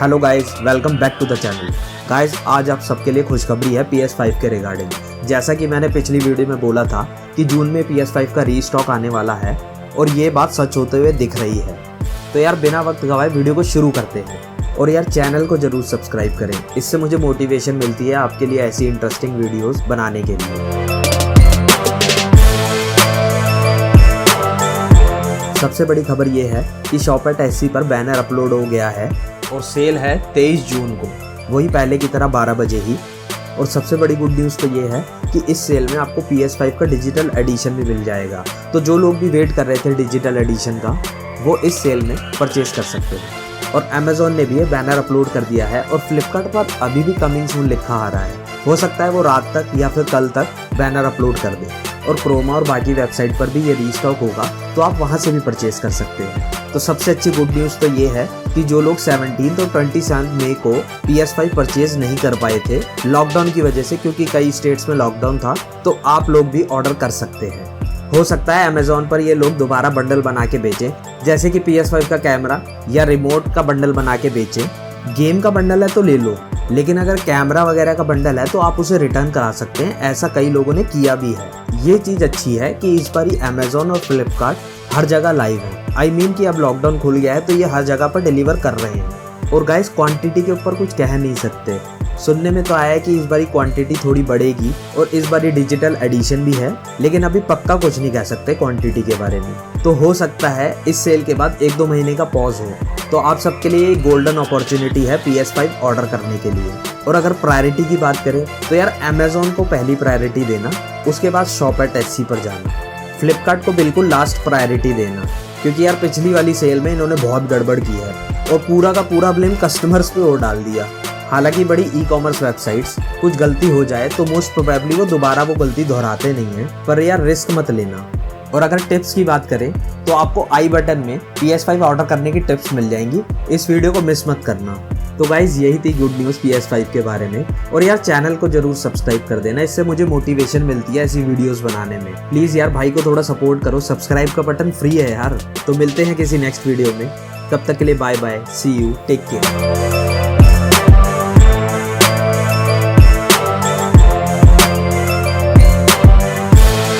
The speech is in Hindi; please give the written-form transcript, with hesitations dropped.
Hello guys, welcome back to the channel. Guys, आज आप सबके लिए खुशखबरी है PS5 के रिगार्डिंग। जैसा कि मैंने पिछली वीडियो में बोला था कि जून में PS5 का रीस्टॉक आने वाला है और ये बात सच होते हुए दिख रही है। तो यार बिना वक्त गवाए वीडियो को शुरू करते हैं और यार चैनल को जरूर सब्सक्राइब करें, इससे मुझे मोटिवेशन मिलती है आपके लिए ऐसी इंटरेस्टिंग वीडियोस बनाने के लिए। सबसे बड़ी खबर ये है कि shop@SC पर बैनर अपलोड हो गया है और सेल है 23 जून को, वही पहले की तरह 12 बजे ही। और सबसे बड़ी गुड न्यूज़ तो ये है कि इस सेल में आपको PS5 का डिजिटल एडिशन भी मिल जाएगा। तो जो लोग भी वेट कर रहे थे डिजिटल एडिशन का, वो इस सेल में परचेज कर सकते हैं। और Amazon ने भी ये बैनर अपलोड कर दिया है और फ्लिपकार्ट पर अभी भी कमिंग सून लिखा आ रहा है। हो सकता है वो रात तक या फिर कल तक बैनर अपलोड कर दें। और क्रोमा और बाकी वेबसाइट पर भी ये रीस्टॉक होगा, तो आप वहां से भी परचेज कर सकते हैं। तो सबसे अच्छी गुड न्यूज़ तो ये है कि जो लोग 17 और 27 मई को PS5 परचेज नहीं कर पाए थे लॉकडाउन की वजह से, क्योंकि कई स्टेट्स में लॉकडाउन था, तो आप लोग भी ऑर्डर कर सकते हैं। हो सकता है Amazon पर ये लोग दोबारा बंडल बना के बेचें, जैसे कि PS5 का कैमरा या रिमोट का बंडल बना के बेचें। गेम का बंडल है तो ले लो, लेकिन अगर कैमरा वगैरह का बंडल है तो आप उसे रिटर्न करा सकते हैं। ऐसा कई लोगों ने किया भी है। ये चीज़ अच्छी है कि इस बार Amazon और फ्लिपकार्ट हर जगह लाइव है। कि अब लॉकडाउन खुल गया है तो ये हर जगह पर डिलीवर कर रहे हैं। और गाइस, क्वांटिटी के ऊपर कुछ कह नहीं सकते। सुनने में तो आया है कि इस बारी क्वांटिटी थोड़ी बढ़ेगी और इस बारी डिजिटल एडिशन भी है, लेकिन अभी पक्का कुछ नहीं कह सकते क्वांटिटी के बारे में। तो हो सकता है इस सेल के बाद 1-2 महीने का पॉज हो। तो आप सबके लिए गोल्डन अपॉर्चुनिटी है PS5 ऑर्डर करने के लिए। और अगर प्रायोरिटी की बात करें तो यार Amazon को पहली प्रायोरिटी देना, उसके बाद shop@SC पर जाना। फ्लिपकार्ट को बिल्कुल लास्ट प्रायोरिटी देना, क्योंकि यार पिछली वाली सेल में इन्होंने बहुत गड़बड़ की है और पूरा का पूरा ब्लेम कस्टमर्स पे और डाल दिया। हालांकि बड़ी ई-कॉमर्स वेबसाइट्स कुछ गलती हो जाए तो मोस्ट प्रोबेबली वो दोबारा वो गलती दोहराते नहीं हैं, पर यार रिस्क मत लेना। और अगर टिप्स की बात करें तो आपको आई बटन में PS5 ऑर्डर करने की टिप्स मिल जाएंगी, इस वीडियो को मिस मत करना। तो गाइज, यही थी गुड न्यूज़ PS5 के बारे में। और यार चैनल को जरूर सब्सक्राइब कर देना, इससे मुझे मोटिवेशन मिलती है ऐसी वीडियोस बनाने में। प्लीज़ यार भाई को थोड़ा सपोर्ट करो, सब्सक्राइब का बटन फ्री है यार। तो मिलते हैं किसी नेक्स्ट वीडियो में, तब तक के लिए bye bye, see you, take care.